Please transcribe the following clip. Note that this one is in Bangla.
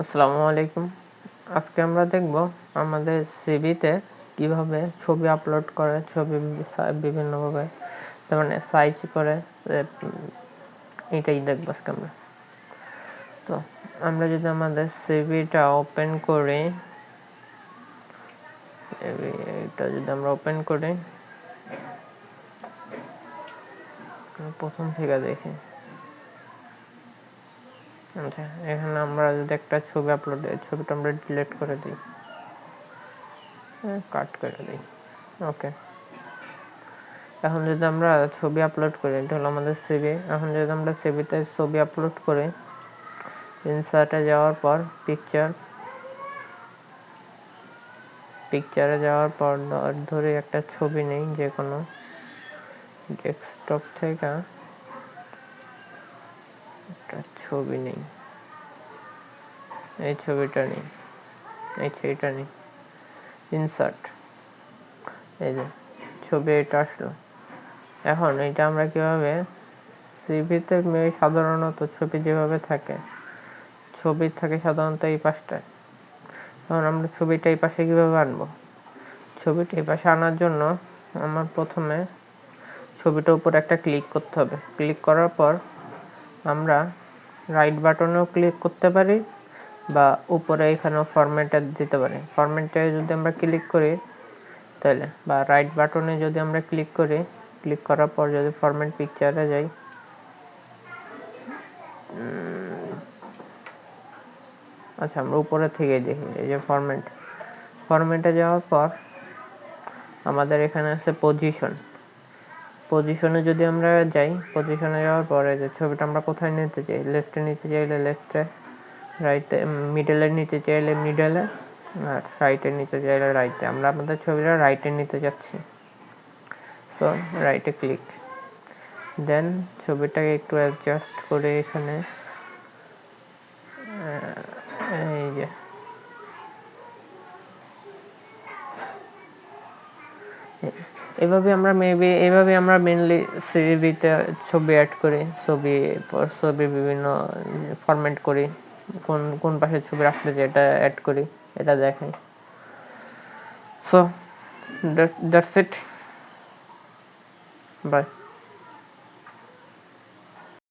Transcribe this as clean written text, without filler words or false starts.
আসসালামু আলাইকুম। আজকে আমরা দেখব আমাদের সিভিতে কিভাবে ছবি আপলোড করে, ছবি বিভিন্নভাবে তার মানে সাইজ করে, এটাই দেখব আজকে আমরা। তো আমরা যদি আমাদের সিভিটা ওপেন করি, এটা যদি আমরা ওপেন করি, প্রথম থেকে দেখি। আচ্ছা, এখানে আমরা যদি একটা ছবি আপলোড দিই, ছবিটা আমরা ডিলিট করে দিই, কাট করে দিই। ওকে, এখন যদি আমরা ছবি আপলোড করি, এটা হলো আমাদের সিভি। এখন যদি আমরা সিভিতে ছবি আপলোড করি, ইনসার্টে যাওয়ার পর পিকচারে যাওয়ার পর ধরে একটা ছবি নেই, যে কোনো ডেস্কটপ থেকে একটা ছবি নেই, এই ছবিটা নেই, এই ছবিটা নেই, ইনসার্ট, এই যে ছবি এটা আসলো। এখন এটা আমরা কিভাবে সিভিতে সাধারণত ছবি যেভাবে থাকে, ছবি থাকে সাধারণত এই পাশটায়। এখন আমরা ছবিটা এই পাশে কিভাবে আনবো? ছবিটা এই পাশে আনার জন্য আমার প্রথমে ছবিটার উপর একটা ক্লিক করতে হবে। ক্লিক করার পর আমরা রাইট বাটনেও ক্লিক করতে পারি বা উপরে এখানেও ফরম্যাটে দিতে পারি। ফরম্যাটে যদি আমরা ক্লিক করি তাহলে, বা রাইট বাটনে যদি আমরা ক্লিক করি, ক্লিক করার পর যদি ফরম্যাট পিকচারে যাই, আচ্ছা আমরা উপরে থেকে দেখি, এই যে ফরম্যাটে যাওয়ার পর আমাদের এখানে আছে পজিশনে যদি আমরা যাই, পজিশনে যাওয়ার পরে যে ছবিটা আমরা কোথায় নিতে চাই, লেফটে নিতে চাইলে লেফটে, রাইটে, মিডলে নিতে চাইলে মিডলে, আর রাইটে নিতে চাইলে রাইটে। আমরা আমাদের ছবিটা রাইটে নিতে যাচ্ছি, সো রাইটে ক্লিক। দেন ছবিটাকে একটু অ্যাডজাস্ট করে এখানে এই যে এভাবে আমরা মেইনলি সিভিতে ছবি অ্যাড করি, ছবি বিভিন্ন ফরম্যাট করি, কোন পাশে ছবি রাখলে যেটা অ্যাড করি এটা দেখাই। So that's it, by.